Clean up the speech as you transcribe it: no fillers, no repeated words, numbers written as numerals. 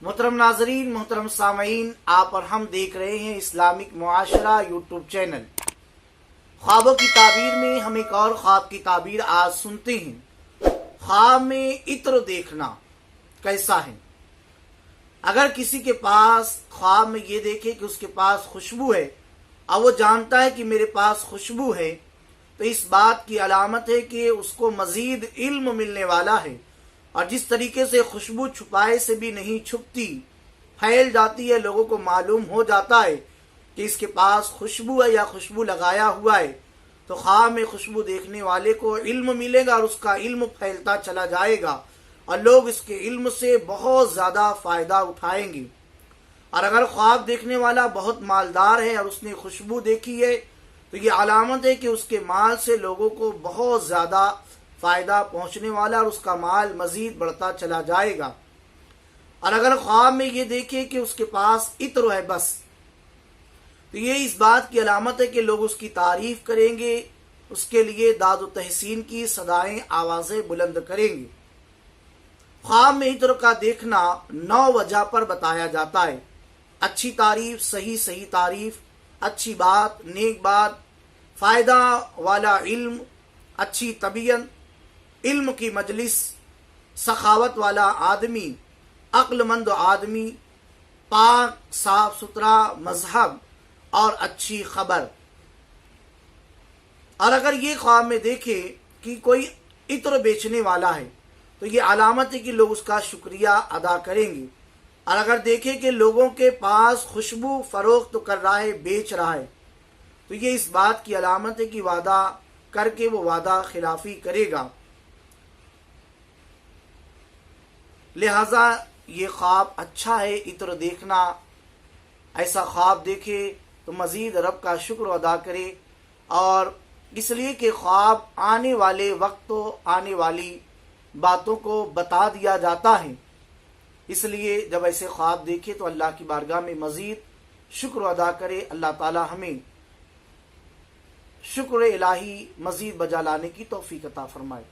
मोहतरम नाजरीन, मोहतरम सामीन, आप और हम देख रहे हैं इस्लामिक मुआशरा यूट्यूब चैनल। ख्वाबों की ताबीर में हम एक और ख्वाब की ताबीर आज सुनते हैं। ख्वाब में इत्र देखना कैसा है। अगर किसी के पास ख्वाब में ये देखे कि उसके पास खुशबू है और वो जानता है कि मेरे पास खुशबू है, तो इस बात की अलामत है कि उसको मजीद इल्म मिलने वाला है। और जिस तरीके से खुशबू छुपाए से भी नहीं छुपती, फैल जाती है, लोगों को मालूम हो जाता है कि इसके पास खुशबू है या खुशबू लगाया हुआ है, तो ख्वाब में खुशबू देखने वाले को इल्म मिलेगा और उसका इल्म फैलता चला जाएगा और लोग इसके इल्म से बहुत ज़्यादा फ़ायदा उठाएंगे। और अगर ख्वाब देखने वाला बहुत मालदार है और उसने खुशबू देखी है, तो ये अलामत है कि उसके माल से लोगों को बहुत ज़्यादा फ़ायदा पहुंचने वाला और उसका माल मज़ीद बढ़ता चला जाएगा। और अगर ख्वाब में ये देखे कि उसके पास इत्र है बस, तो ये इस बात की अलामत है कि लोग उसकी तारीफ़ करेंगे, उसके लिए दाद व तहसीन की सदाएं आवाज़ें बुलंद करेंगे। ख्वाब में इत्र का देखना 9 वजह पर बताया जाता है। अच्छी तारीफ, सही तारीफ, अच्छी बात, नेक बात, फ़ायदा वाला इल्म, अच्छी तबीयत, इल्म की मजलिस, सखावत वाला आदमी, अक्लमंद आदमी, पाक साफ सुथरा मजहब और अच्छी खबर। और अगर ये ख्वाब में देखे कि कोई इत्र बेचने वाला है, तो ये अलामत है कि लोग उसका शुक्रिया अदा करेंगे। और अगर देखे कि लोगों के पास खुशबू फरोख्त कर रहा है, बेच रहा है, तो ये इस बात की अलामत है कि वादा करके वो वादा खिलाफी करेगा। लिहाजा ये ख्वाब अच्छा है, इत्र देखना। ऐसा ख्वाब देखे तो मज़ीद रब का शुक्र अदा करे, और इसलिए कि ख्वाब आने वाले वक्त, आने वाली बातों को बता दिया जाता है। इसलिए जब ऐसे ख्वाब देखे तो अल्लाह की बारगाह में मज़ीद शुक्र अदा करे। अल्लाह ताला हमें शुक्र इलाही मज़ीद बजा लाने की तौफीक अता फरमाए।